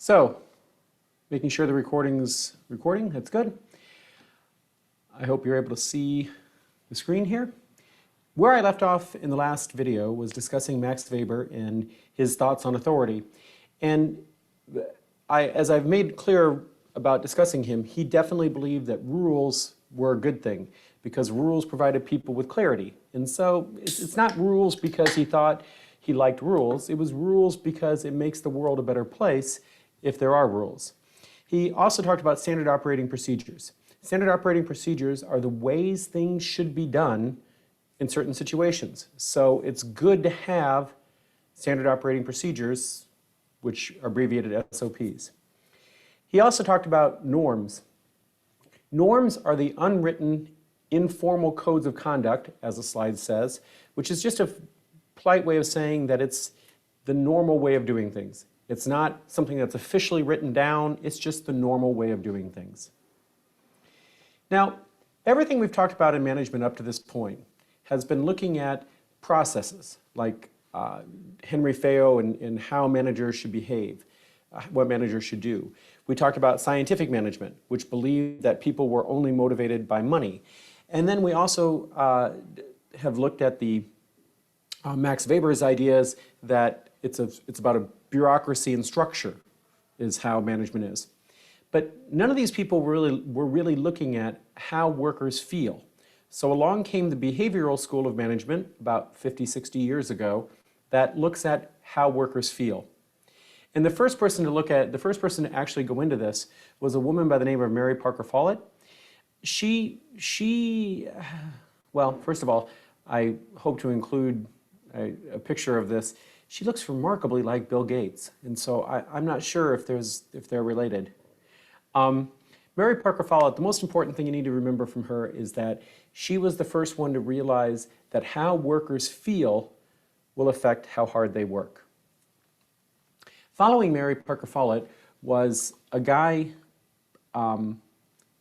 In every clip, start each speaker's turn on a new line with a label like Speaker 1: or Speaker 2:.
Speaker 1: So, making sure the recording's recording, that's good. I hope you're able to see the screen here. Where I left off in the last video was discussing Max Weber and his thoughts on authority. And as I've made clear about discussing him, he definitely believed that rules were a good thing because rules provided people with clarity. And so it's not rules because he thought he liked rules. It was rules because it makes the world a better place if there are rules. He also talked about standard operating procedures. Standard operating procedures are the ways things should be done in certain situations. So it's good to have standard operating procedures, which are abbreviated SOPs. He also talked about norms. Norms are the unwritten, informal codes of conduct, as the slide says, which is just a polite way of saying that it's the normal way of doing things. It's not something that's officially written down, it's just the normal way of doing things. Now, everything we've talked about in management up to this point has been looking at processes, like Henry Fayol and how managers should behave, what managers should do. We talked about scientific management, which believed that people were only motivated by money. And then we also have looked at the Max Weber's ideas that it's about a bureaucracy and structure is how management is. But none of these people were really looking at how workers feel. So along came the behavioral school of management about 50, 60 years ago that looks at how workers feel. And the first person to actually go into this was a woman by the name of Mary Parker Follett. Well, first of all, I hope to include a picture of this. She looks remarkably like Bill Gates, and so I'm not sure if they're related. Mary Parker Follett, the most important thing you need to remember from her is that she was the first one to realize that how workers feel will affect how hard they work. Following Mary Parker Follett was a guy by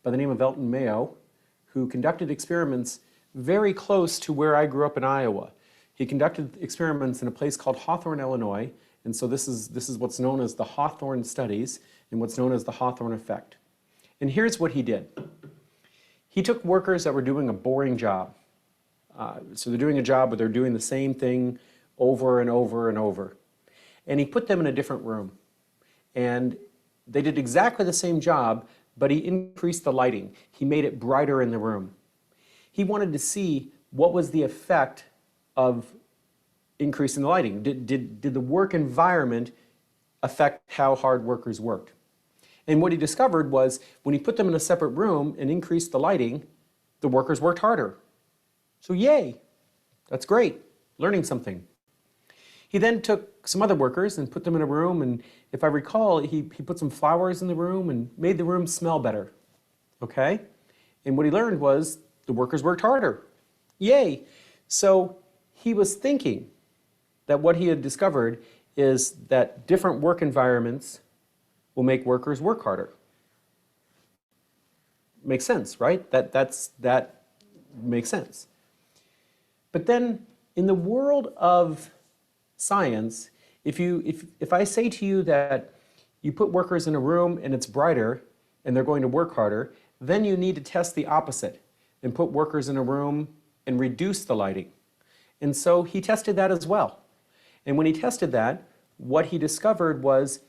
Speaker 1: the name of Elton Mayo who conducted experiments very close to where I grew up in Iowa. He conducted experiments in a place called Hawthorne, Illinois, and so this is what's known as the Hawthorne studies and what's known as the Hawthorne effect. And here's what he did. He took workers that were doing a boring job. So they're doing a job where they're doing the same thing over and over and over. And he put them in a different room. And they did exactly the same job, but he increased the lighting. He made it brighter in the room. He wanted to see what was the effect of increasing the lighting. Did the work environment affect how hard workers worked? And what he discovered was when he put them in a separate room and increased the lighting, the workers worked harder. So yay, that's great, learning something. He then took some other workers and put them in a room, and if I recall, he put some flowers in the room and made the room smell better, okay? And what he learned was the workers worked harder. Yay! So he was thinking that what he had discovered is that different work environments will make workers work harder. Makes sense, right? That makes sense. But then in the world of science, if I say to you that you put workers in a room and it's brighter and they're going to work harder, then you need to test the opposite and put workers in a room and reduce the lighting. And so he tested that as well. And when he tested that, what he discovered was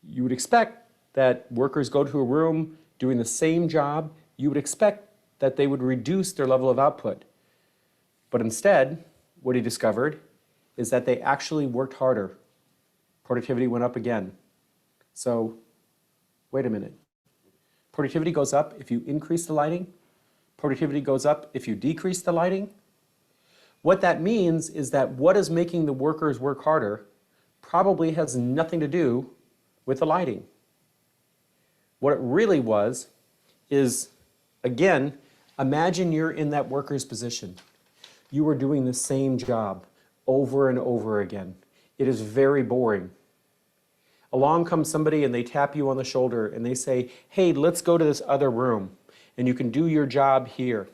Speaker 1: you would expect that workers go to a room doing the same job, you would expect that they would reduce their level of output. But instead, what he discovered is that they actually worked harder. Productivity went up again. So, wait a minute. Productivity goes up if you increase the lighting. Productivity goes up if you decrease the lighting. What that means is that what is making the workers work harder probably has nothing to do with the lighting. What it really was is, again, imagine you're in that worker's position. You are doing the same job over and over again. It is very boring. Along comes somebody and they tap you on the shoulder and they say, hey, let's go to this other room and you can do your job here.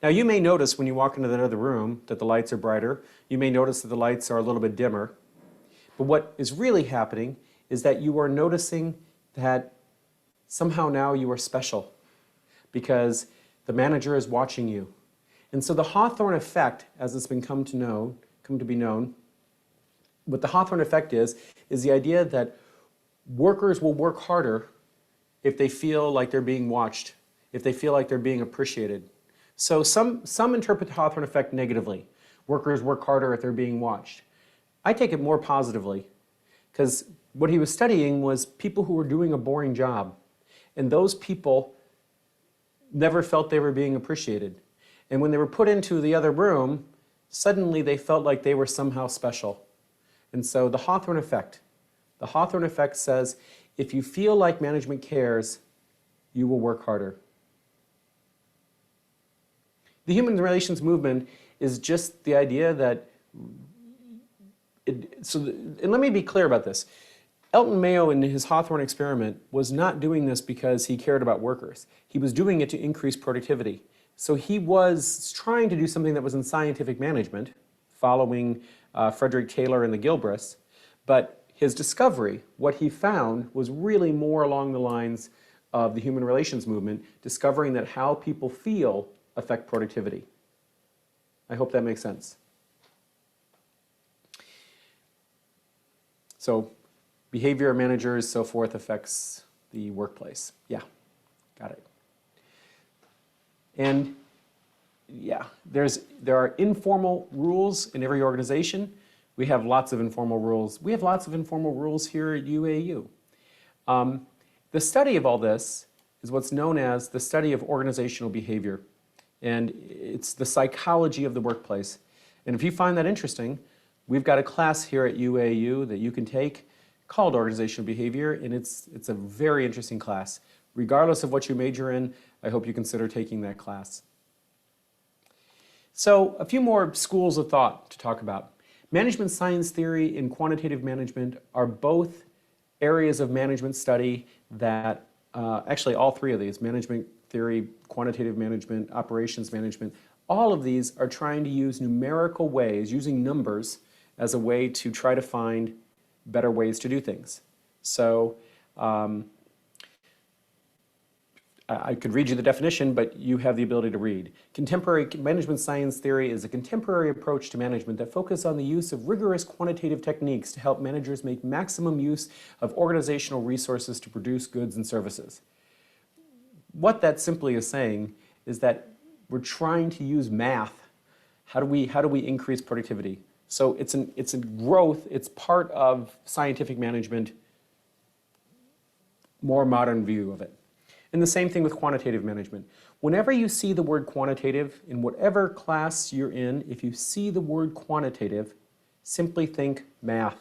Speaker 1: Now you may notice when you walk into that other room that the lights are brighter. You may notice that the lights are a little bit dimmer. But what is really happening is that you are noticing that somehow now you are special because the manager is watching you. And so the Hawthorne effect, as it's been come to be known, what the Hawthorne effect is the idea that workers will work harder if they feel like they're being watched, if they feel like they're being appreciated. So some interpret the Hawthorne effect negatively. Workers work harder if they're being watched. I take it more positively, because what he was studying was people who were doing a boring job, and those people never felt they were being appreciated. And when they were put into the other room, suddenly they felt like they were somehow special. And so the Hawthorne effect says, if you feel like management cares, you will work harder. The human relations movement is just the idea that, and let me be clear about this. Elton Mayo in his Hawthorne experiment was not doing this because he cared about workers. He was doing it to increase productivity. So he was trying to do something that was in scientific management, following Frederick Taylor and the Gilbrists, but his discovery, what he found, was really more along the lines of the human relations movement, discovering that how people feel affect productivity. I hope that makes sense. So behavior of managers, so forth, affects the workplace. Yeah, got it. And yeah, there are informal rules in every organization. We have lots of informal rules. We have lots of informal rules here at UAEU. The study of all this is what's known as the study of organizational behavior. And it's the psychology of the workplace. And if you find that interesting, we've got a class here at UAEU that you can take called Organizational Behavior, and it's a very interesting class. Regardless of what you major in, I hope you consider taking that class. So a few more schools of thought to talk about. Management science theory and quantitative management are both areas of management study that, actually all three of these, management theory, quantitative management, operations management, all of these are trying to use numerical ways, using numbers as a way to try to find better ways to do things. So I could read you the definition, but you have the ability to read. Contemporary management science theory is a contemporary approach to management that focuses on the use of rigorous quantitative techniques to help managers make maximum use of organizational resources to produce goods and services. What that simply is saying is that we're trying to use math. How do we increase productivity? So it's a growth, it's part of scientific management, more modern view of it. And the same thing with quantitative management. Whenever you see the word quantitative, in whatever class you're in, if you see the word quantitative, simply think math.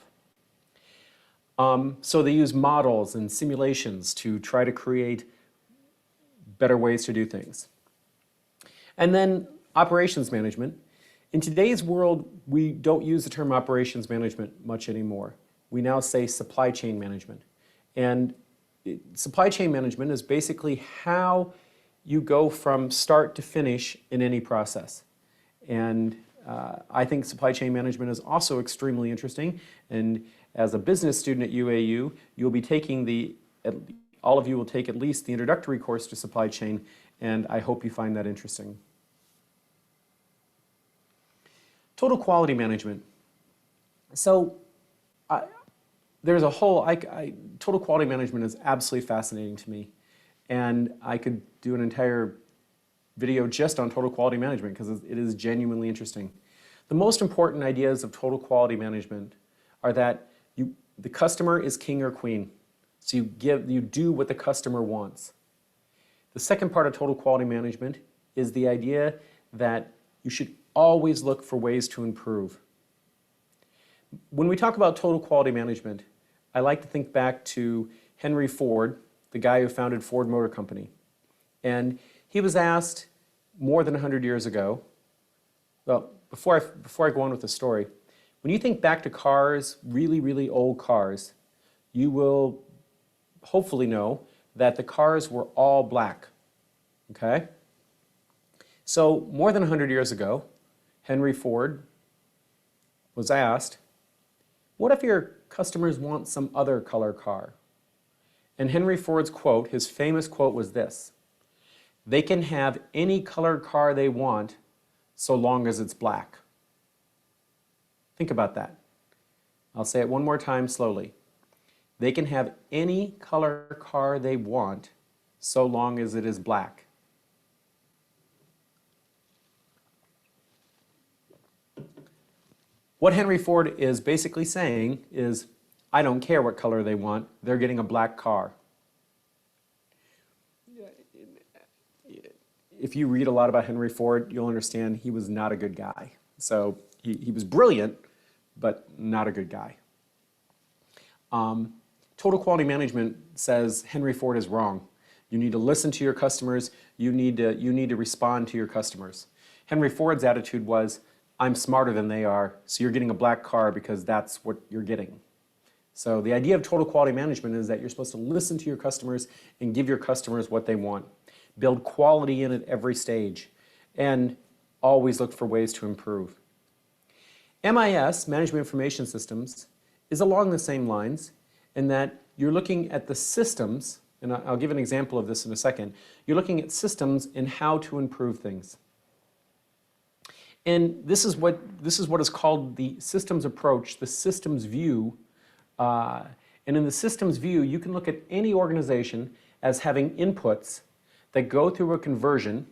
Speaker 1: So they use models and simulations to try to create better ways to do things. And then operations management. In today's world, we don't use the term operations management much anymore. We now say supply chain management. And supply chain management is basically how you go from start to finish in any process. And I think supply chain management is also extremely interesting. And as a business student at UAEU, you'll be taking all of you will take at least the introductory course to supply chain, and I hope you find that interesting. Total quality management. So there's a whole, total quality management is absolutely fascinating to me. And I could do an entire video just on total quality management because it is genuinely interesting. The most important ideas of total quality management are that the customer is king or queen. So you do what the customer wants. The second part of total quality management is the idea that you should always look for ways to improve. When we talk about total quality management, I like to think back to Henry Ford, the guy who founded Ford Motor Company. And he was asked more than 100 years ago, well, before I go on with the story, when you think back to cars, really, really old cars, you will hopefully know that the cars were all black, okay? So more than 100 years ago, Henry Ford was asked, What if your customers want some other color car? And Henry Ford's quote, his famous quote was this: "They can have any color car they want so long as it's black." Think about that. I'll say it one more time slowly. They can have any color car they want so long as it is black. What Henry Ford is basically saying is, I don't care what color they want, they're getting a black car. If you read a lot about Henry Ford, you'll understand he was not a good guy. So he was brilliant, but not a good guy. Total quality management says Henry Ford is wrong. You need to listen to your customers. You need to respond to your customers. Henry Ford's attitude was, I'm smarter than they are, so you're getting a black car because that's what you're getting. So the idea of total quality management is that you're supposed to listen to your customers and give your customers what they want. Build quality in at every stage, and always look for ways to improve. MIS, Management Information Systems, is along the same lines in that you're looking at the systems, and I'll give an example of this in a second. You're looking at systems and how to improve things. And this is what is called the systems approach, the systems view. And in the systems view, you can look at any organization as having inputs that go through a conversion,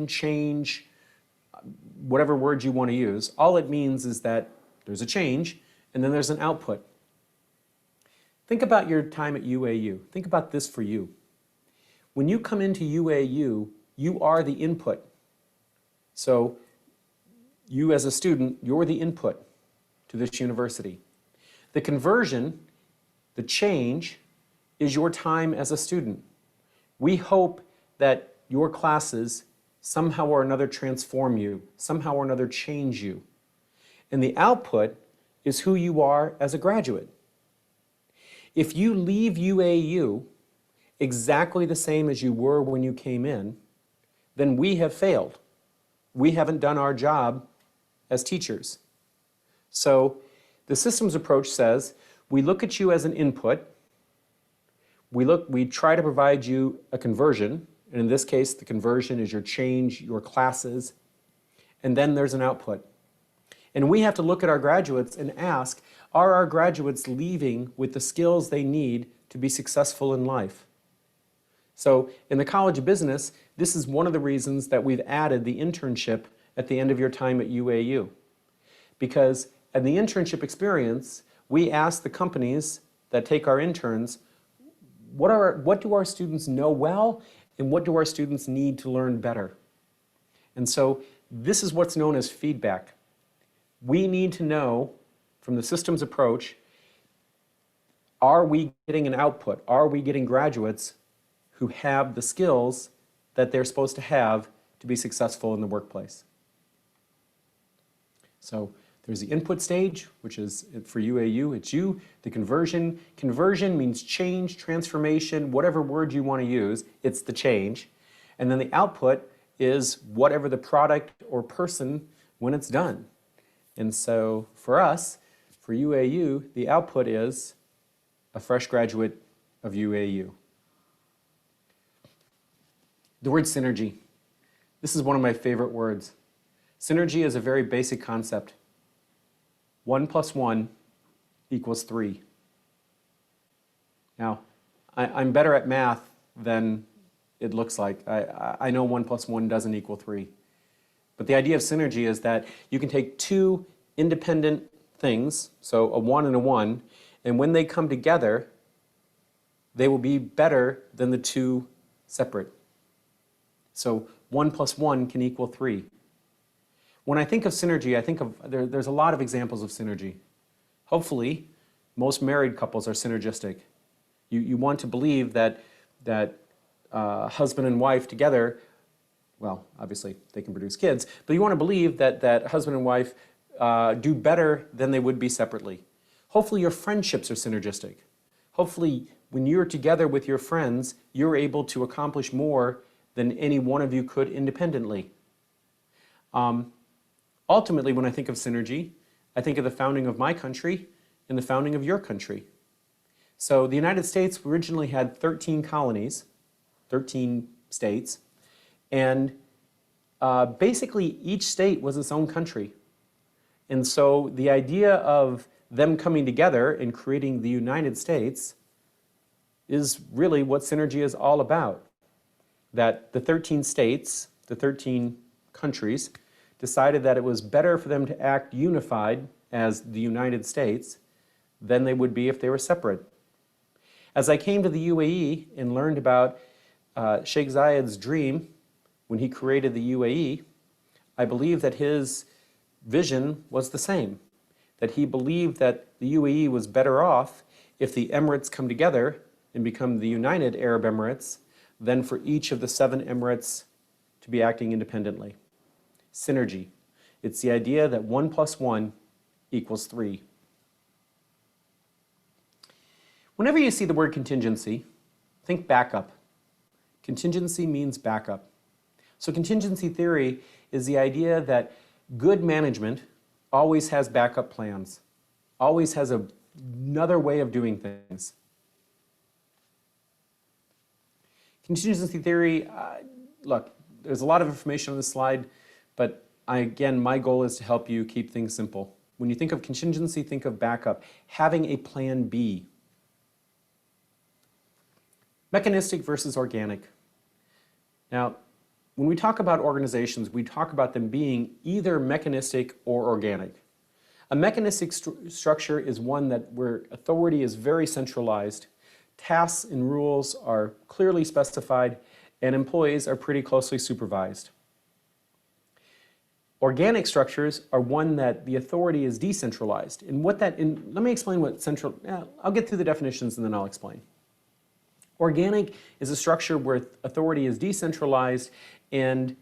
Speaker 1: change, whatever word you want to use. All it means is that there's a change and then there's an output. Think about your time at UAEU. Think about this for you. When you come into UAEU, you are the input. So you as a student, you're the input to this university. The conversion, the change, is your time as a student. We hope that your classes somehow or another transform you, somehow or another change you. And the output is who you are as a graduate. If you leave UAEU exactly the same as you were when you came in, then we have failed. We haven't done our job as teachers. So the systems approach says we look at you as an input, we try to provide you a conversion, and in this case the conversion is your change, your classes, and then there's an output. And we have to look at our graduates and ask, are our graduates leaving with the skills they need to be successful in life? So in the College of Business, this is one of the reasons that we've added the internship at the end of your time at UAEU. Because in the internship experience, we ask the companies that take our interns, what do our students know well, and what do our students need to learn better? And so this is what's known as feedback. We need to know from the systems approach, are we getting an output? Are we getting graduates who have the skills that they're supposed to have to be successful in the workplace? So there's the input stage, which is for UAU, it's you. The conversion. Conversion means change, transformation, whatever word you want to use, it's the change. And then the output is whatever the product or person when it's done. And so for us, for UAU, the output is a fresh graduate of UAU. The word synergy. This is one of my favorite words. Synergy is a very basic concept. 1 + 1 = 3. Now, I'm better at math than it looks like. I know 1 + 1 doesn't equal 3. But the idea of synergy is that you can take two independent things, so a 1 and a 1, and when they come together, they will be better than the two separate. So 1 + 1 can equal 3. When I think of synergy, I think of, there's a lot of examples of synergy. Hopefully, most married couples are synergistic. You want to believe that husband and wife together, well, obviously they can produce kids, but you want to believe that husband and wife do better than they would be separately. Hopefully your friendships are synergistic. Hopefully when you're together with your friends, you're able to accomplish more than any one of you could independently. Ultimately, when I think of synergy, I think of the founding of my country and the founding of your country. So the United States originally had 13 colonies, 13 states, and basically each state was its own country. And so the idea of them coming together and creating the United States is really what synergy is all about. That the 13 states, the 13 countries, decided that it was better for them to act unified as the United States than they would be if they were separate. As I came to the UAE and learned about Sheikh Zayed's dream when he created the UAE, I believe that his vision was the same, that he believed that the UAE was better off if the Emirates come together and become the United Arab Emirates than for each of the 7 Emirates to be acting independently. Synergy. It's the idea that 1 + 1 = 3. Whenever you see the word contingency, think backup. Contingency means backup. So contingency theory is the idea that good management always has backup plans, always has another way of doing things. Contingency theory, look, there's a lot of information on this slide, but again, my goal is to help you keep things simple. When you think of contingency, think of backup, having a plan B. Mechanistic versus organic. Now, when we talk about organizations, we talk about them being either mechanistic or organic. A mechanistic structure is one where authority is very centralized, tasks and rules are clearly specified, and employees are pretty closely supervised. Organic structures are one that the authority is decentralized. And let me explain what I'll get through the definitions and then I'll explain. Organic is a structure where authority is decentralized and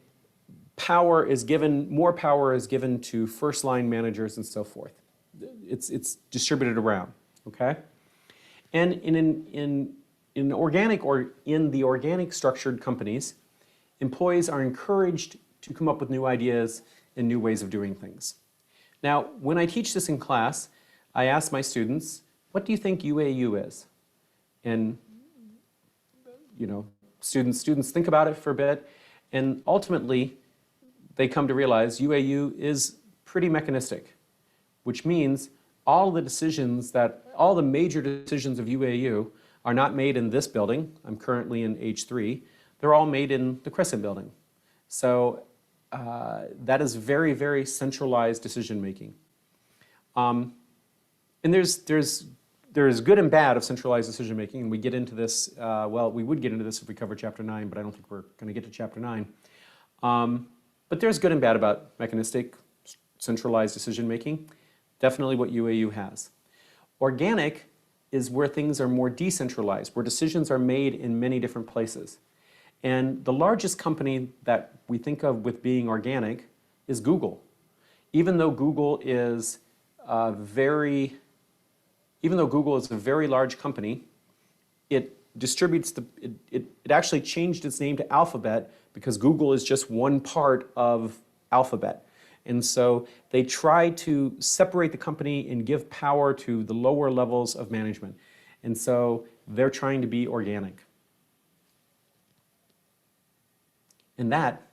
Speaker 1: more power is given to first-line managers and so forth. It's distributed around, okay? And in the organic structured companies, employees are encouraged to come up with new ideas and new ways of doing things. Now, when I teach this in class, I ask my students, what do you think UAEU is? And students think about it for a bit, and ultimately they come to realize UAEU is pretty mechanistic, which means all the major decisions of UAEU are not made in this building. I'm currently in H3. They're all made in the Crescent building. So that is very, very centralized decision making. And there's good and bad of centralized decision making, and we get into this, we would get into this if we cover Chapter 9, but I don't think we're going to get to Chapter 9. But there's good and bad about mechanistic, centralized decision making. Definitely what UAEU has. Organic is where things are more decentralized, where decisions are made in many different places. And the largest company that we think of with being organic is Google. Even though Google is a very large company, it actually changed its name to Alphabet because Google is just one part of Alphabet. And so they try to separate the company and give power to the lower levels of management. And so they're trying to be organic. And that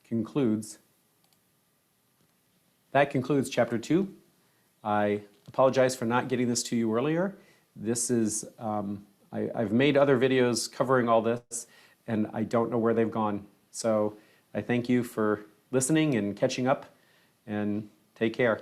Speaker 1: concludes Chapter 2. I apologize for not getting this to you earlier. This is, I've made other videos covering all this, and I don't know where they've gone. So I thank you for listening and catching up, and take care.